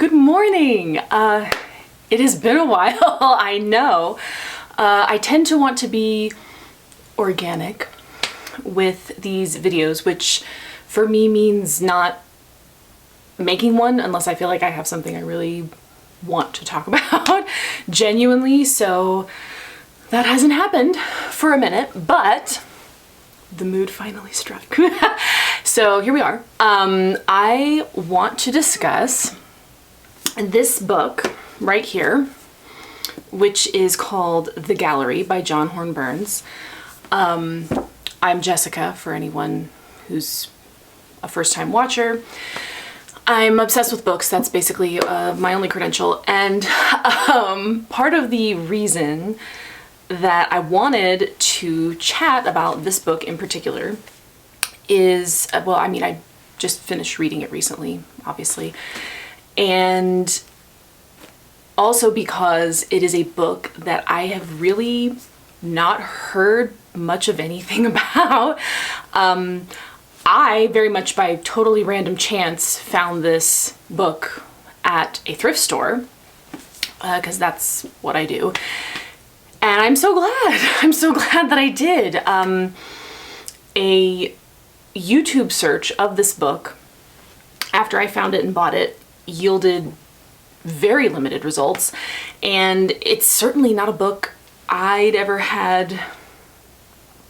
Good morning. It has been a while, I know. I tend to want to be organic with these videos, which for me means not making one unless I feel like I have something I really want to talk about genuinely. So that hasn't happened for a minute, but the mood finally struck. So here we are. I want to discuss this book right here, which is called The Gallery by John Horne Burns. I'm Jessica, for anyone who's a first-time watcher. I'm obsessed with books. That's basically my only credential. And part of the reason that I wanted to chat about this book in particular is, I just finished reading it recently, obviously. And also because it is a book that I have really not heard much of anything about. I very much by totally random chance found this book at a thrift store, because that's what I do. And I'm so glad. I'm so glad that I did. A YouTube search of this book after I found it and bought it yielded very limited results, and it's certainly not a book I'd ever had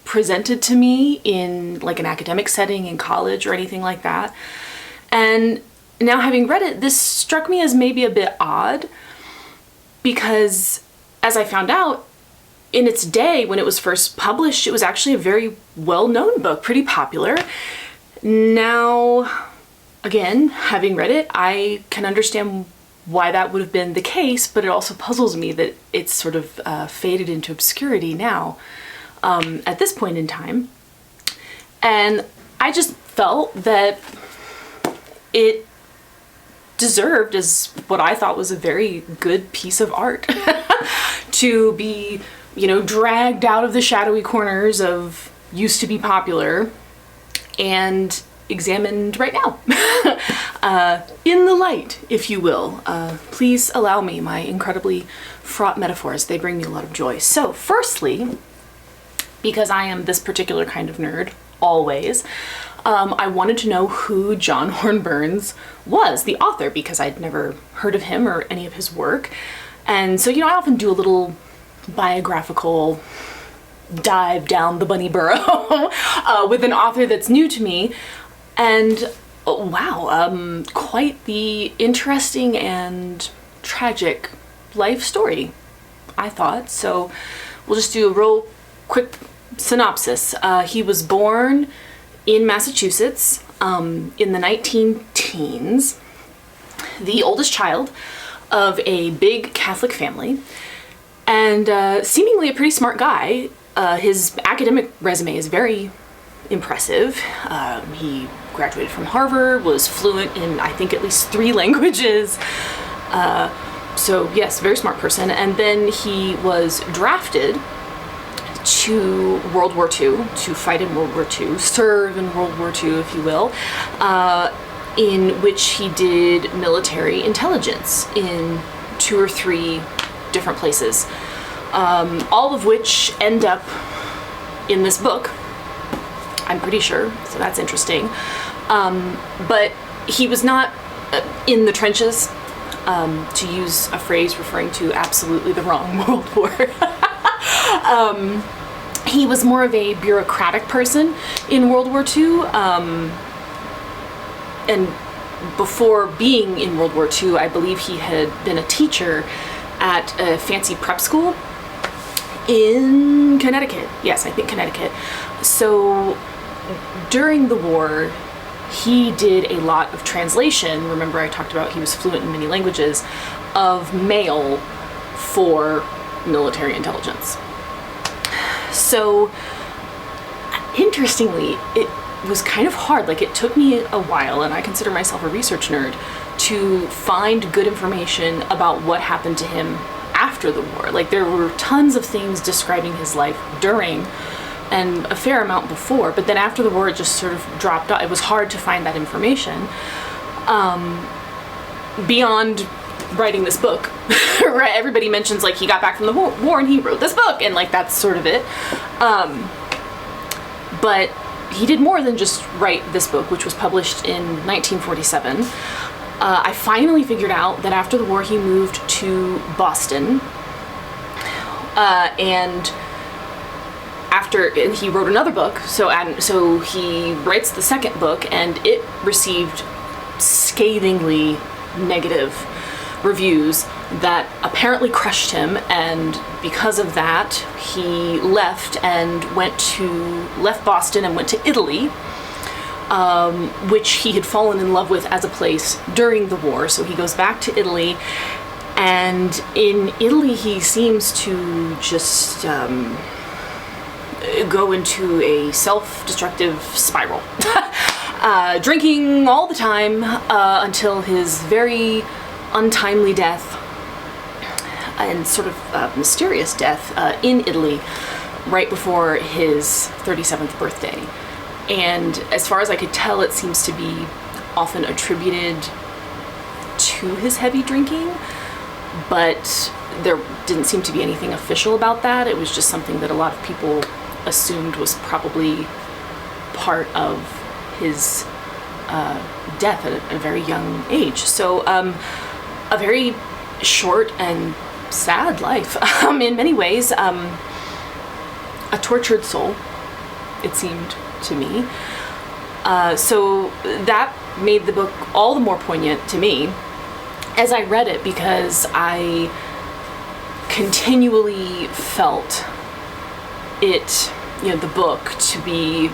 presented to me in like an academic setting in college or anything like that. And now having read it, this struck me as maybe a bit odd, because as I found out, in its day when it was first published, it was actually a very well-known book, pretty popular. Now, again, having read it, I can understand why that would have been the case, but it also puzzles me that it's sort of faded into obscurity now at this point in time. And I just felt that it deserved, as what I thought was a very good piece of art, to be, dragged out of the shadowy corners of used to be popular and examined right now. In the light, if you will. Please allow me my incredibly fraught metaphors. They bring me a lot of joy. So firstly, because I am this particular kind of nerd, always, I wanted to know who John Horne Burns was, the author, because I'd never heard of him or any of his work. And so, I often do a little biographical dive down the bunny burrow with an author that's new to me. And wow, quite the interesting and tragic life story, I thought. So we'll just do a real quick synopsis. He was born in Massachusetts in the 19-teens, the oldest child of a big Catholic family, and seemingly a pretty smart guy. His academic resume is very impressive. He graduated from Harvard, was fluent in, I think, at least 3 languages. So yes, very smart person. And then he was drafted to World War II, to fight in World War II, serve in World War II, if you will, in which he did military intelligence in 2 or 3 different places, all of which end up in this book, I'm pretty sure, so that's interesting. But he was not in the trenches, to use a phrase referring to absolutely the wrong World War. He was more of a bureaucratic person in World War II, and before being in World War II, I believe he had been a teacher at a fancy prep school in Connecticut. Yes, I think Connecticut. So during the war, he did a lot of translation. Remember, I talked about he was fluent in many languages, of mail for military intelligence. So interestingly, it was kind of hard. Like, it took me a while, and I consider myself a research nerd, to find good information about what happened to him after the war. Like, there were tons of things describing his life during and a fair amount before, but then after the war it just sort of dropped off. It was hard to find that information. beyond writing this book, right? Everybody mentions like he got back from the war and he wrote this book, and like that's sort of it. But he did more than just write this book, which was published in 1947. I finally figured out that after the war he moved to Boston, and he wrote another book. So he writes the second book, and it received scathingly negative reviews that apparently crushed him, and because of that he left Boston and went to Italy, which he had fallen in love with as a place during the war. So he goes back to Italy, and in Italy he seems to just go into a self-destructive spiral. Drinking all the time until his very untimely death, and sort of mysterious death in Italy right before his 37th birthday. And as far as I could tell, it seems to be often attributed to his heavy drinking, but there didn't seem to be anything official about that. It was just something that a lot of people assumed was probably part of his death at a very young age. So a very short and sad life, in many ways. A tortured soul, it seemed to me. So that made the book all the more poignant to me as I read it, because I continually felt it, the book, to be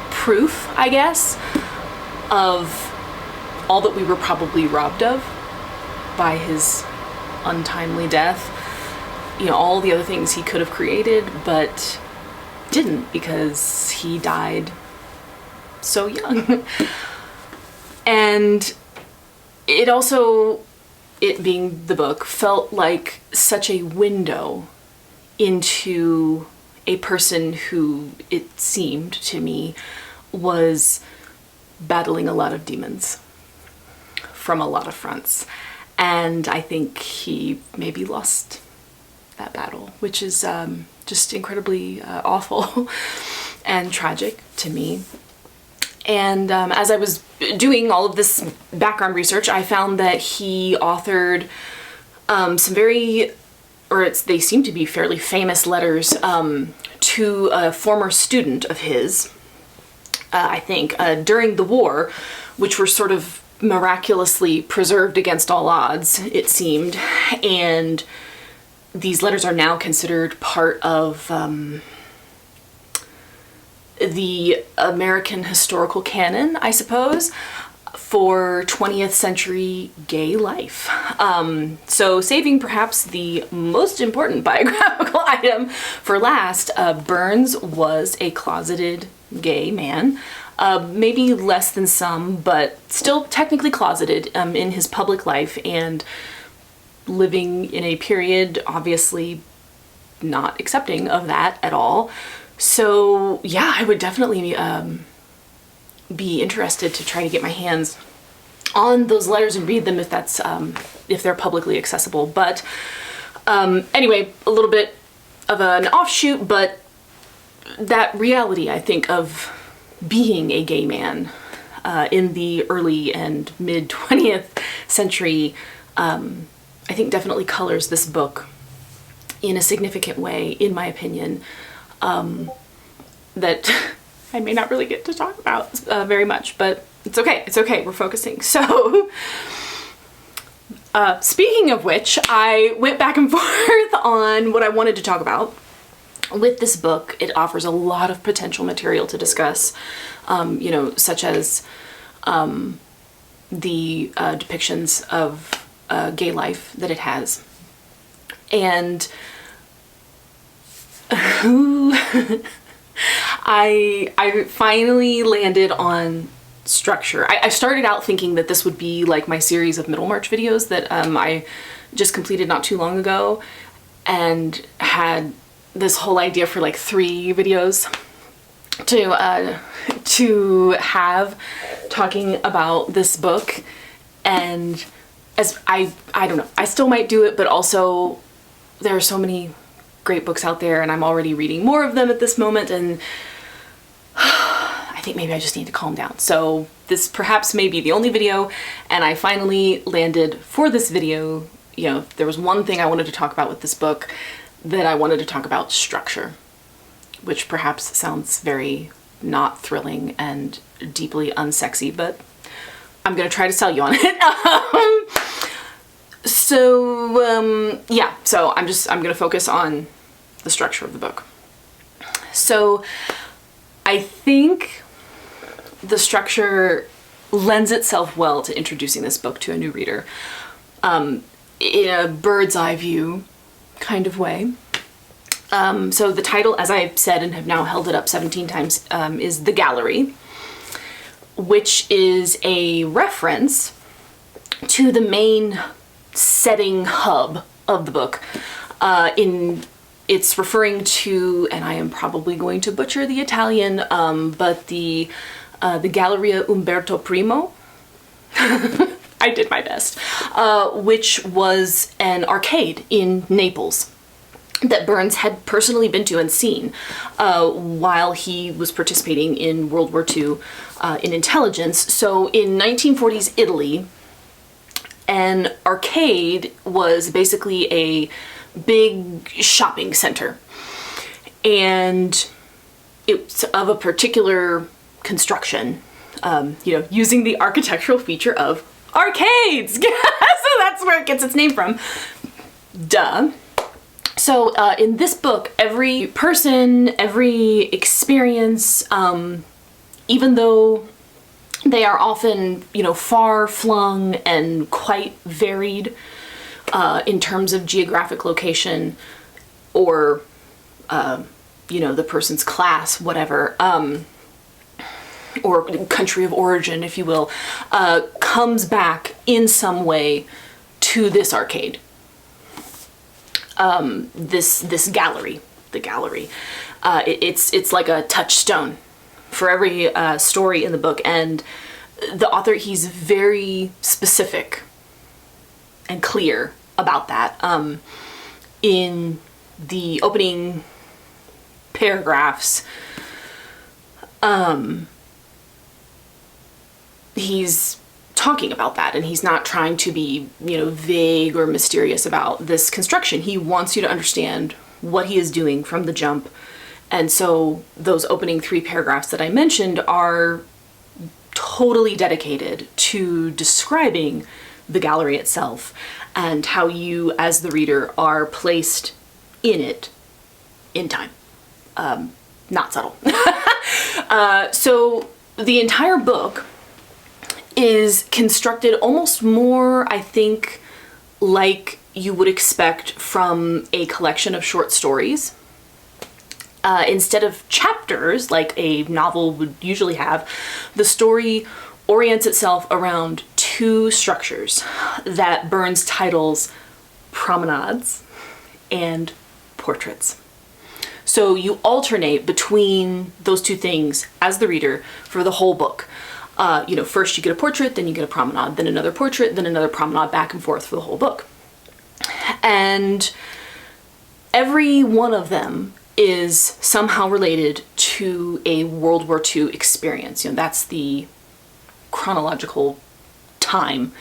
proof, I guess, of all that we were probably robbed of by his untimely death. All the other things he could have created, but didn't, because he died so young. And it also, it being the book, felt like such a window into a person who, it seemed to me, was battling a lot of demons from a lot of fronts. And I think he maybe lost that battle, which is just incredibly awful and tragic to me. And as I was doing all of this background research, I found that he authored some they seem to be fairly famous letters to a former student of his, I think, during the war, which were sort of miraculously preserved against all odds, it seemed. And these letters are now considered part of the American historical canon, I suppose, for 20th century gay life. So saving perhaps the most important biographical item for last, Burns was a closeted gay man. Maybe less than some, but still technically closeted in his public life, and living in a period obviously not accepting of that at all. So yeah, I would definitely be interested to try to get my hands on those letters and read them if that's if they're publicly accessible. But anyway, a little bit of an offshoot, but that reality, I think, of being a gay man in the early and mid 20th century, I think definitely colors this book in a significant way, in my opinion, that I may not really get to talk about very much, but it's okay. It's okay. We're focusing. So speaking of which, I went back and forth on what I wanted to talk about. With this book, it offers a lot of potential material to discuss, such as the depictions of gay life that it has. And I finally landed on structure. I started out thinking that this would be like my series of Middlemarch videos that I just completed not too long ago, and had this whole idea for like 3 videos to have talking about this book. And as I don't know, I still might do it, but also there are so many great books out there and I'm already reading more of them at this moment, and I think maybe I just need to calm down. So this perhaps may be the only video, and I finally landed for this video. You know, there was one thing I wanted to talk about with this book, that I wanted to talk about structure, which perhaps sounds very not thrilling and deeply unsexy, but I'm gonna try to sell you on it. Yeah, so I'm gonna focus on the structure of the book. So I think the structure lends itself well to introducing this book to a new reader, in a bird's eye view kind of way. So the title, as I've said and have now held it up 17 times, is The Gallery, which is a reference to the main setting hub of the book. It's referring to, and I am probably going to butcher the Italian, but the Galleria Umberto Primo. I did my best, which was an arcade in Naples that Burns had personally been to and seen while he was participating in World War II in intelligence. So in 1940s Italy, an arcade was basically a big shopping center, and it's of a particular construction, using the architectural feature of arcades. So that's where it gets its name from. Duh. So in this book, every person, every experience, even though they are often, far-flung and quite varied in terms of geographic location or, the person's class, whatever, or country of origin, if you will, comes back in some way to this arcade. This gallery, the gallery. It's like a touchstone for every story in the book, and the author, he's very specific and clear about that. In the opening paragraphs, he's talking about that, and he's not trying to be, vague or mysterious about this construction. He wants you to understand what he is doing from the jump. And so those opening 3 paragraphs that I mentioned are totally dedicated to describing the gallery itself and how you, as the reader, are placed in it in time. Not subtle. So the entire book is constructed almost more, I think, like you would expect from a collection of short stories. Instead of chapters, like a novel would usually have, the story orients itself around 2 structures that Burns titles Promenades and Portraits. So you alternate between those 2 things as the reader for the whole book. First you get a portrait, then you get a promenade, then another portrait, then another promenade, back and forth for the whole book. And every one of them is somehow related to a World War II experience. That's the chronological time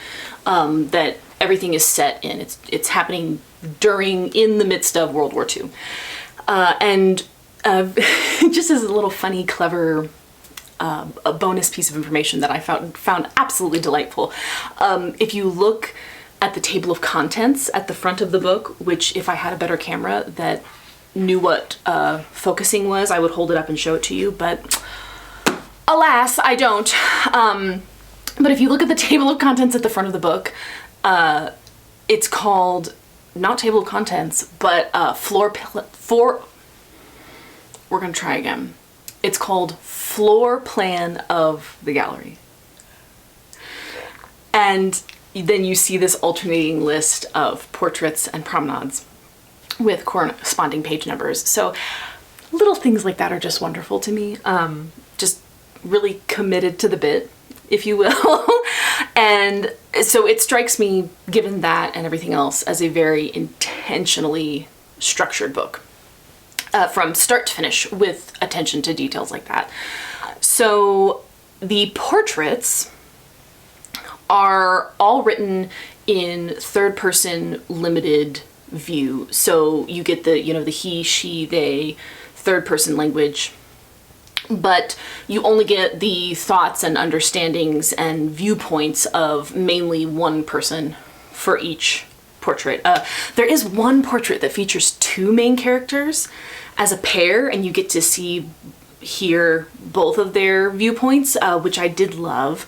that everything is set in. It's happening in the midst of World War II. And just as a little funny, clever a bonus piece of information that I found absolutely delightful. If you look at the table of contents at the front of the book, which if I had a better camera that knew what focusing was, I would hold it up and show it to you, but alas, I don't. But if you look at the table of contents at the front of the book, it's called, not table of contents, but we're gonna try again. It's called Floor Plan of the Gallery. And then you see this alternating list of portraits and promenades with corresponding page numbers. So little things like that are just wonderful to me. Just really committed to the bit, if you will. And so it strikes me, given that and everything else, as a very intentionally structured book. From start to finish, with attention to details like that. So the portraits are all written in third person limited view. So you get the, the he, she, they, third person language, but you only get the thoughts and understandings and viewpoints of mainly one person for each portrait. There is one portrait that features two main characters as a pair, and you get to hear both of their viewpoints, which I did love.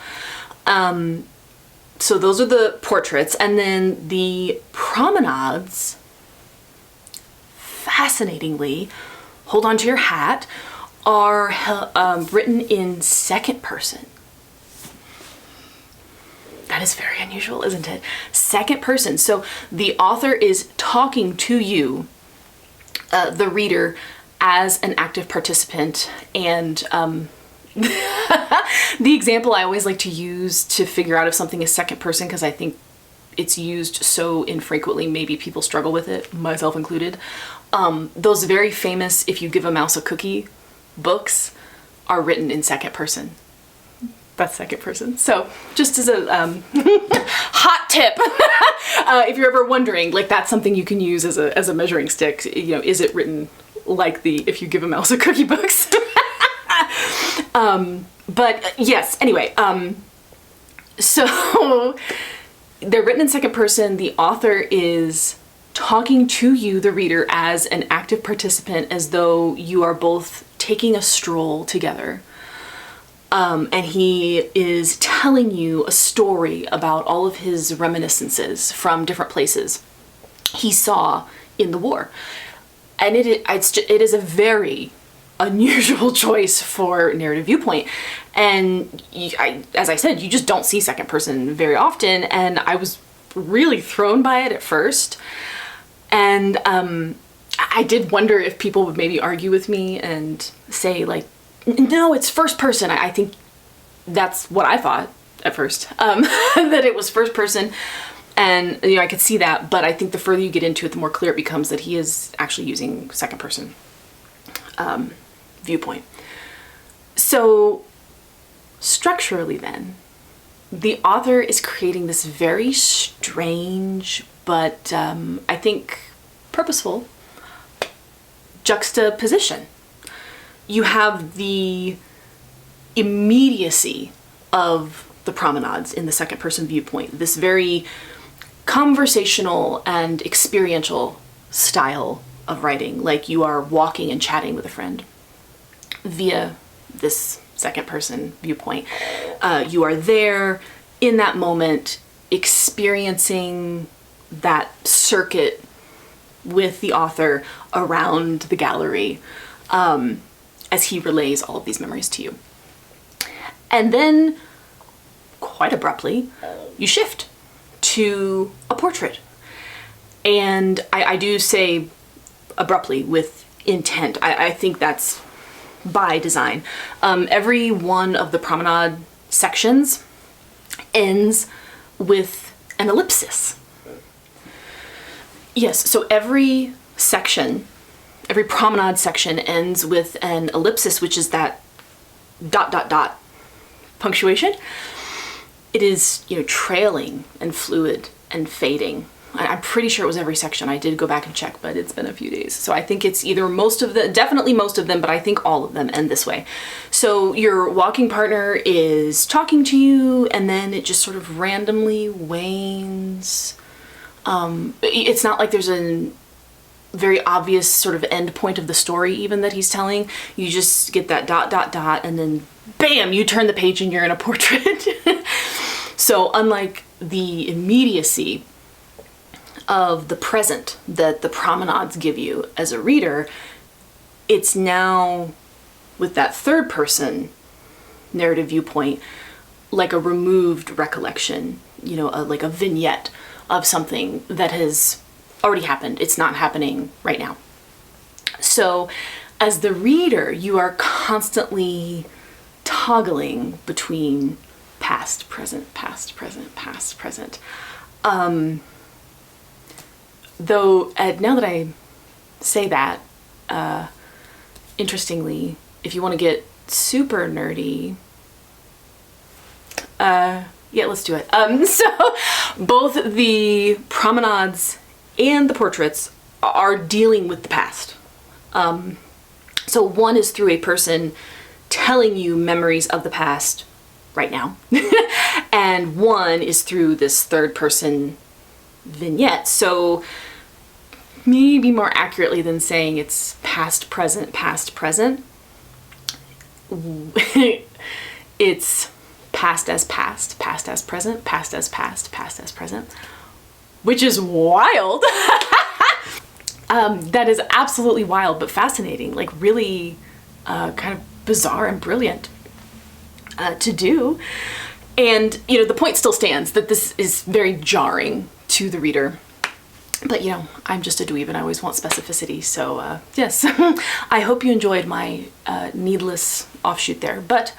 So those are the portraits, and then the promenades, fascinatingly, hold on to your hat, are written in second person. That is very unusual, isn't it? Second person. So the author is talking to you, the reader, as an active participant. And the example I always like to use to figure out if something is second person, because I think it's used so infrequently, maybe people struggle with it, myself included. Those very famous "If You Give a Mouse a Cookie" books are written in second person. That's second person. So just as a hot tip, if you're ever wondering, like, that's something you can use as a measuring stick. Is it written like the "If You Give a Mouse a Cookie" books? But yes, anyway, so they're written in second person. The author is talking to you, the reader, as an active participant, as though you are both taking a stroll together. And he is telling you a story about all of his reminiscences from different places he saw in the war. And it is a very unusual choice for narrative viewpoint. And as I said, you just don't see second person very often. And I was really thrown by it at first. And I did wonder if people would maybe argue with me and say, like, no, it's first person. I think that's what I thought at first, that it was first person. And, I could see that, but I think the further you get into it, the more clear it becomes that he is actually using second person viewpoint. So structurally then, the author is creating this very strange, but I think purposeful juxtaposition. You have the immediacy of the promenades in the second person viewpoint, this very conversational and experiential style of writing, like you are walking and chatting with a friend via this second person viewpoint. You are there in that moment, experiencing that circuit with the author around the gallery, as he relays all of these memories to you. And then, quite abruptly, you shift to a portrait. And I do say abruptly with intent. I think that's by design. Every one of the promenade sections ends with an ellipsis. Yes, so every promenade section ends with an ellipsis, which is that ... punctuation. It is, trailing and fluid and fading. I'm pretty sure it was every section. I did go back and check, but it's been a few days. So I think it's either definitely most of them, but I think all of them end this way. So your walking partner is talking to you, and then it just sort of randomly wanes. It's not like there's a very obvious sort of end point of the story even that he's telling. You just get that ... and then bam, you turn the page and you're in a portrait. So unlike the immediacy of the present that the promenades give you as a reader, it's now, with that third person narrative viewpoint, like a removed recollection, like a vignette of something that has already happened. It's not happening right now. So as the reader, you are constantly toggling between past, present, past, present, past, present. Though, now that I say that, interestingly, if you want to get super nerdy, yeah, let's do it. So both the promenades and the portraits are dealing with the past. So one is through a person telling you memories of the past right now, and one is through this third person vignette. So maybe more accurately than saying it's past, present, it's past as past, past as present, past as past, past as present, which is wild. That is absolutely wild, but fascinating, like really kind of bizarre and brilliant to do. And, you know, the point still stands that this is very jarring to the reader. But, you know, I'm just a dweeb and I always want specificity. So, yes, I hope you enjoyed my needless offshoot there. But,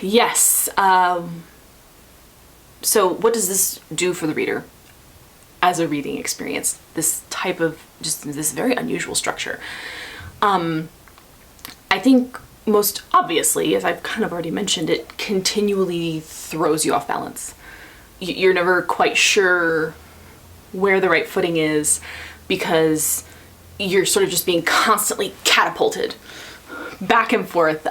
yes. So what does this do for the reader as a reading experience? This type of, just this very unusual structure. I think most obviously, as I've kind of already mentioned, it continually throws you off balance. You're never quite sure where the right footing is because you're sort of just being constantly catapulted back and forth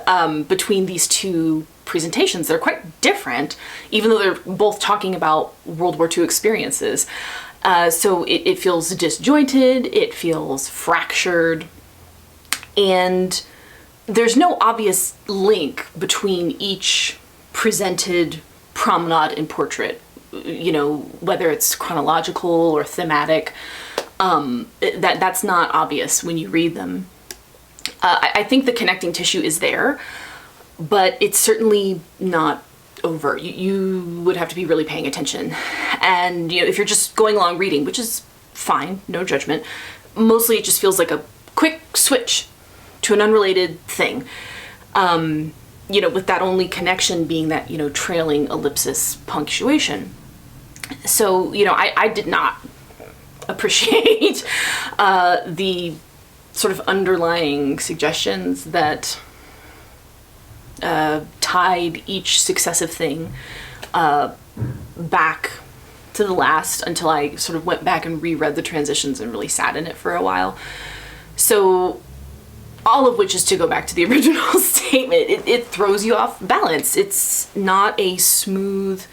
between these two presentations. They're quite different, even though they're both talking about World War II experiences. So it feels disjointed, it feels fractured, and there's no obvious link between each presented promenade and portrait. You know, whether it's chronological or thematic, that's not obvious when you read them. I think the connecting tissue is there, but it's certainly not overt. You would have to be really paying attention. And, you know, if you're just going along reading, which is fine, no judgment, mostly it just feels like a quick switch to an unrelated thing. You know, with that only connection being that, you know, trailing ellipsis punctuation. So, you know, I did not appreciate the sort of underlying suggestions that tied each successive thing back to the last, until I sort of went back and reread the transitions and really sat in it for a while. So all of which is to go back to the original statement. It throws you off balance. It's not a smooth,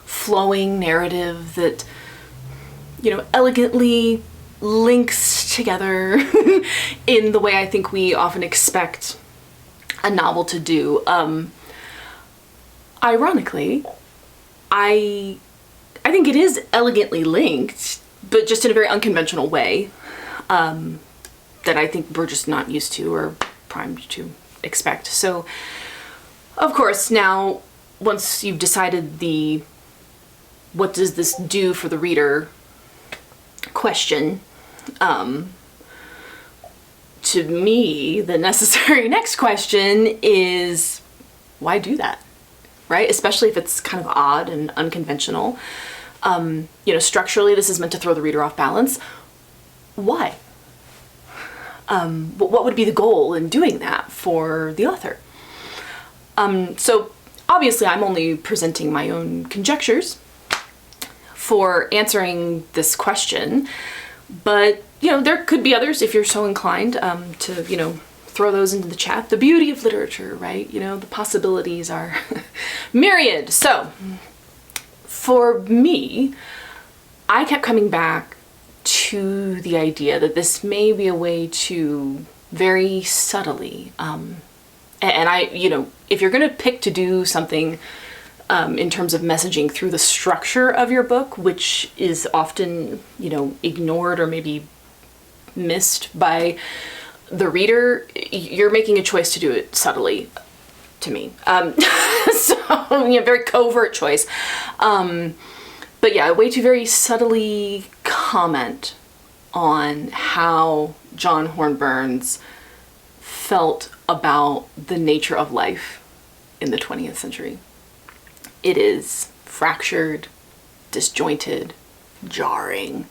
flowing narrative that, you know, elegantly links together in the way I think we often expect a novel to do. Ironically, I think it is elegantly linked, but just in a very unconventional way. That I think we're just not used to or primed to expect. So, of course, now, once you've decided the what does this do for the reader question, to me, the necessary next question is, why do that? Right? Especially if it's kind of odd and unconventional. You know, structurally, this is meant to throw the reader off balance. Why? What would be the goal in doing that for the author? So obviously I'm only presenting my own conjectures for answering this question, but you know, there could be others if you're so inclined to, you know, throw those into the chat. The beauty of literature, right? You know, the possibilities are myriad. So for me, I kept coming back to the idea that this may be a way to very subtly, and I, you know, if you're going to pick to do something in terms of messaging through the structure of your book, which is often, you know, ignored or maybe missed by the reader, you're making a choice to do it subtly, to me. So, you know, very covert choice. But yeah, a way to very subtly comment on how John Horne Burns felt about the nature of life in the 20th century. It is fractured, disjointed, jarring.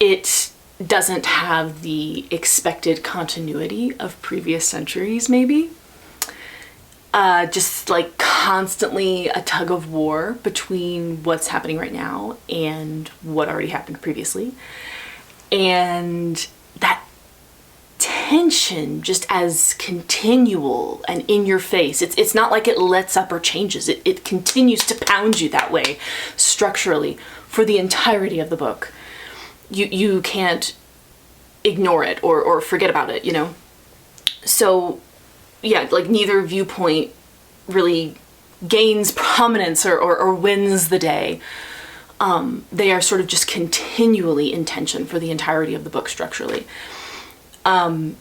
It doesn't have the expected continuity of previous centuries, maybe. Just like constantly a tug of war between what's happening right now and what already happened previously. And that tension just as continual and in your face. It's not like it lets up or changes. It continues to pound you that way structurally for the entirety of the book. You can't ignore it or forget about it, you know? So yeah, like neither viewpoint really gains prominence or wins the day. They are sort of just continually in tension for the entirety of the book structurally. And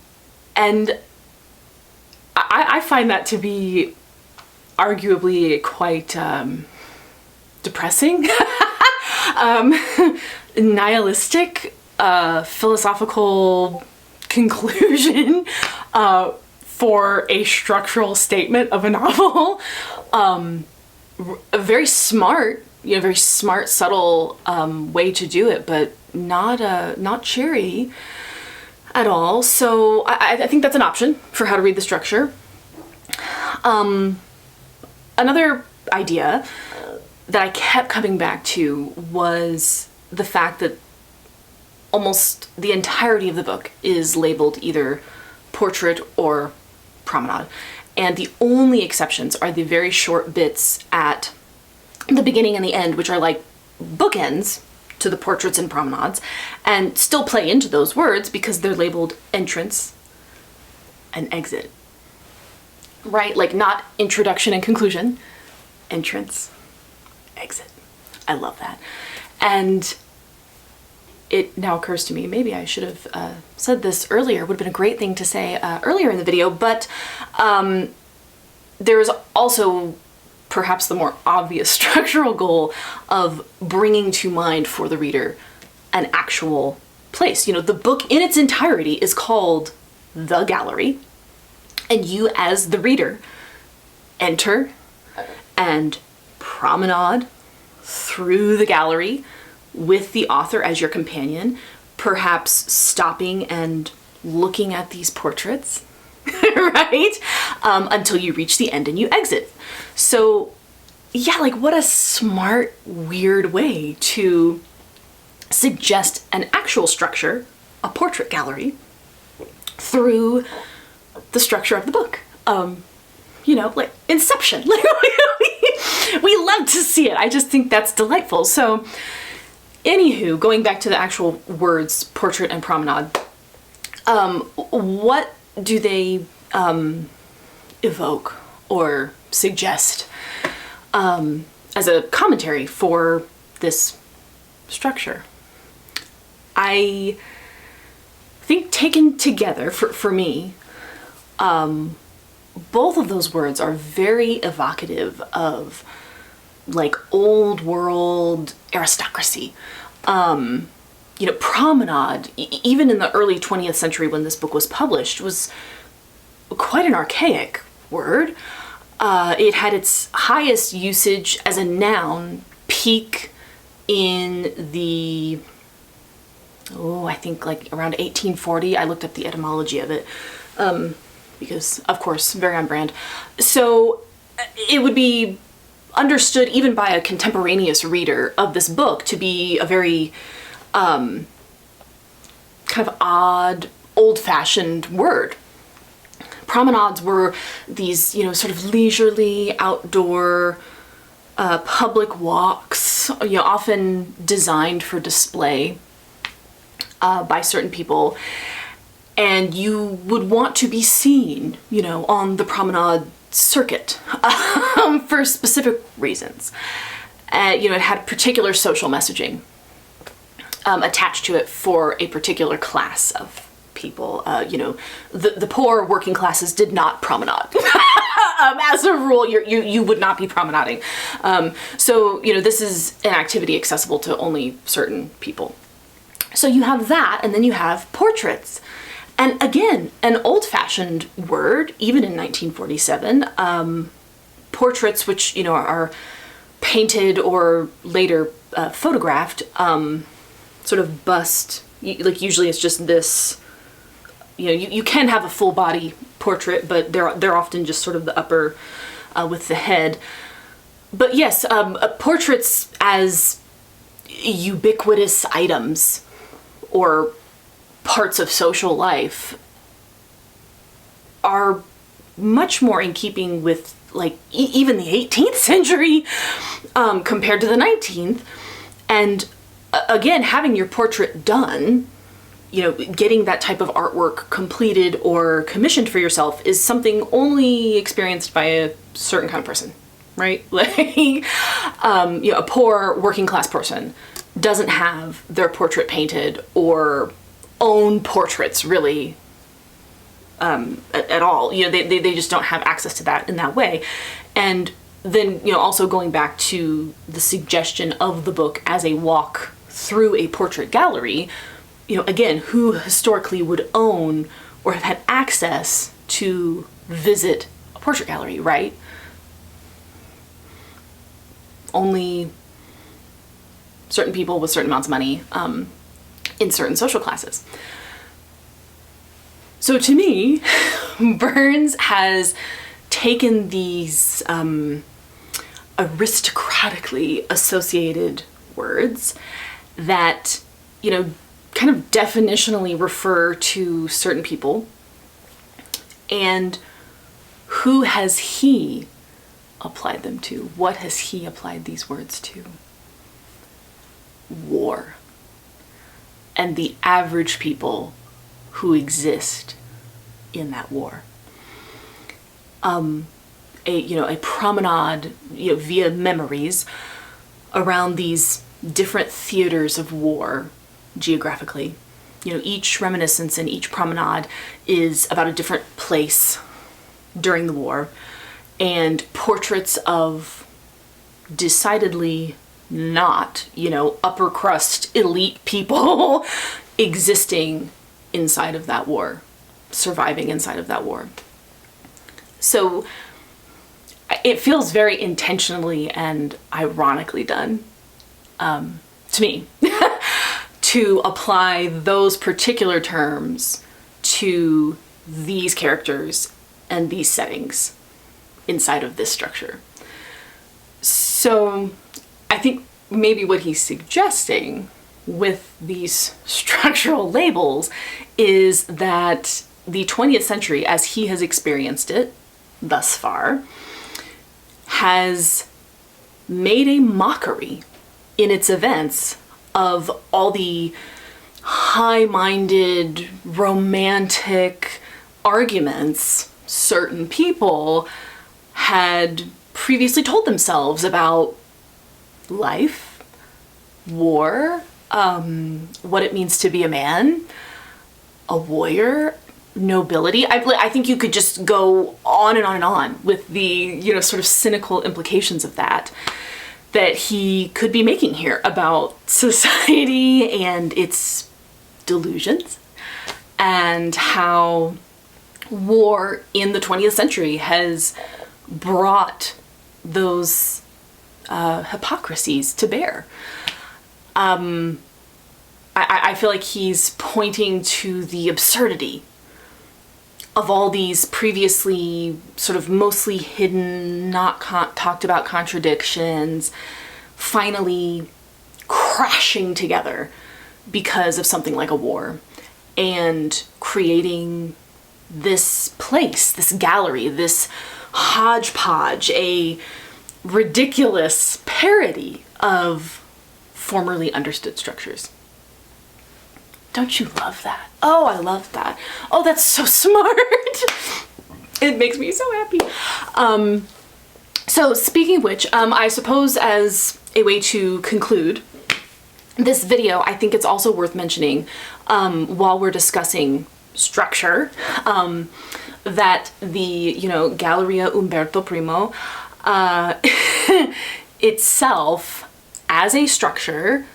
I find that to be arguably quite depressing, nihilistic, philosophical conclusion for a structural statement of a novel. A very smart, very smart, subtle way to do it, but not cheery at all. So I think that's an option for how to read the structure. Another idea that I kept coming back to was the fact that almost the entirety of the book is labeled either portrait or promenade. And the only exceptions are the very short bits at the beginning and the end, which are like bookends to the portraits and promenades, and still play into those words because they're labeled entrance and exit. Right? Like not introduction and conclusion, entrance, exit. I love that. And it now occurs to me, maybe I should have said this earlier, would have been a great thing to say earlier in the video, but there's also perhaps the more obvious structural goal of bringing to mind for the reader an actual place. You know, the book in its entirety is called The Gallery, and you as the reader enter and promenade through the gallery with the author as your companion, perhaps stopping and looking at these portraits, right? Until you reach the end and you exit. So yeah, like what a smart, weird way to suggest an actual structure, a portrait gallery, through the structure of the book. You know, like Inception. Like we love to see it. I just think that's delightful. So anywho, going back to the actual words, portrait and promenade, what do they evoke or suggest as a commentary for this structure? I think taken together, for me, both of those words are very evocative of like old world aristocracy. You know, promenade, even in the early 20th century when this book was published, was quite an archaic word. It had its highest usage as a noun peak in the, I think like around 1840. I looked up the etymology of it because, of course, very on brand. So it would be understood even by a contemporaneous reader of this book to be a very kind of odd, old-fashioned word. Promenades were these, you know, sort of leisurely outdoor public walks, you know, often designed for display by certain people. And you would want to be seen, you know, on the promenade circuit for specific reasons. You know, it had particular social messaging attached to it for a particular class of people. You know, the poor working classes did not promenade. As a rule, you would not be promenading. So, you know, this is an activity accessible to only certain people. So you have that, and then you have portraits. And again, an old-fashioned word, even in 1947, portraits, which, are painted or later photographed, sort of bust, like usually it's just this, you can have a full body portrait, but they're often just sort of the upper with the head. But yes, portraits as ubiquitous items or parts of social life are much more in keeping with like even the 18th century compared to the 19th. And again, having your portrait done, getting that type of artwork completed or commissioned for yourself is something only experienced by a certain kind of person, right? Like, a poor working class person doesn't have their portrait painted or own portraits really at all. They just don't have access to that in that way. And then, also going back to the suggestion of the book as a walk through a portrait gallery, again, who historically would own or have had access to visit a portrait gallery, right? Only certain people with certain amounts of money in certain social classes. So to me, Burns has taken these aristocratically associated words that, kind of definitionally refer to certain people, and who has he applied them to? What has he applied these words to? War. And the average people who exist in that war. A promenade, via memories around these different theaters of war geographically. Each reminiscence and each promenade is about a different place during the war, and portraits of decidedly not, upper crust elite people existing inside of that war, surviving inside of that war. So it feels very intentionally and ironically done to me to apply those particular terms to these characters and these settings inside of this structure. So I think maybe what he's suggesting with these structural labels is that the 20th century, as he has experienced it thus far, has made a mockery in its events of all the high-minded, romantic arguments certain people had previously told themselves about life, war, what it means to be a man, a warrior, nobility. I think you could just go on and on and on with the, sort of cynical implications of that he could be making here about society and its delusions, and how war in the 20th century has brought those hypocrisies to bear. I feel like he's pointing to the absurdity of all these previously sort of mostly hidden, not talked about contradictions, finally crashing together because of something like a war, and creating this place, this gallery, this hodgepodge, a ridiculous parody of formerly understood structures. Don't you love that? Oh, I love that. Oh, that's so smart. It makes me so happy. So speaking of which, I suppose as a way to conclude this video, I think it's also worth mentioning, while we're discussing structure, that the, Galleria Umberto I, itself as a structure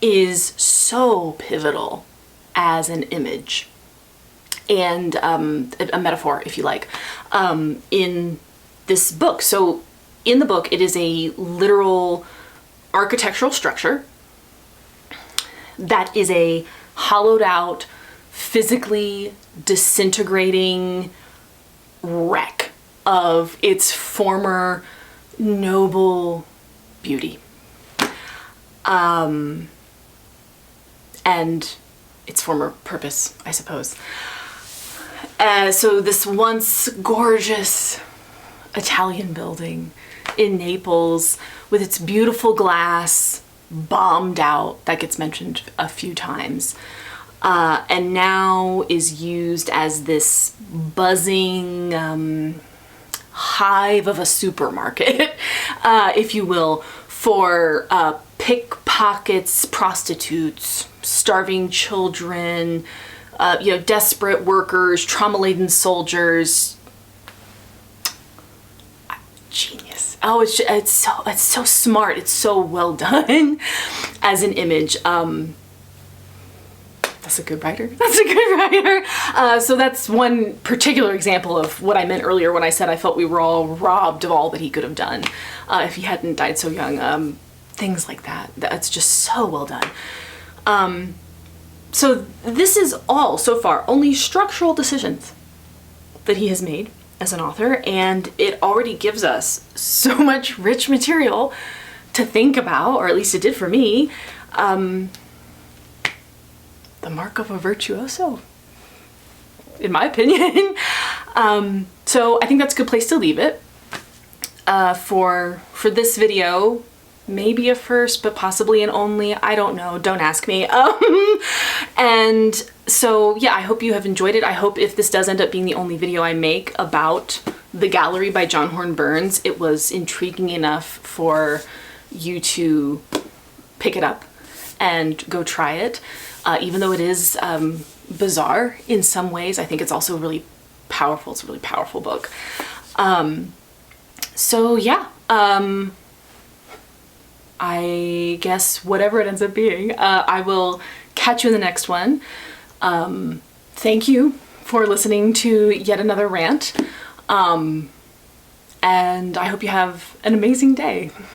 is so pivotal as an image and a metaphor, if you like, in this book. So in the book, it is a literal architectural structure that is a hollowed out, physically disintegrating wreck of its former noble beauty. And its former purpose, I suppose. So this once gorgeous Italian building in Naples with its beautiful glass bombed out, that gets mentioned a few times, and now is used as this buzzing hive of a supermarket, if you will, for pickpockets, prostitutes, starving children, desperate workers, trauma-laden soldiers. Genius. Oh, it's so smart. It's so well done as an image. That's a good writer. That's a good writer. So that's one particular example of what I meant earlier when I said I felt we were all robbed of all that he could have done if he hadn't died so young. Things like that. That's just so well done. So this is all, so far, only structural decisions that he has made as an author, and it already gives us so much rich material to think about, or at least it did for me. The mark of a virtuoso, in my opinion. So I think that's a good place to leave it for this video. Maybe a first, but possibly an only. I don't know. Don't ask me. And so, yeah, I hope you have enjoyed it. I hope if this does end up being the only video I make about The Gallery by John Horne Burns, it was intriguing enough for you to pick it up and go try it. Even though it is bizarre in some ways, I think it's also really powerful. It's a really powerful book. So, yeah. I guess whatever it ends up being, I will catch you in the next one. Thank you for listening to yet another rant. And I hope you have an amazing day.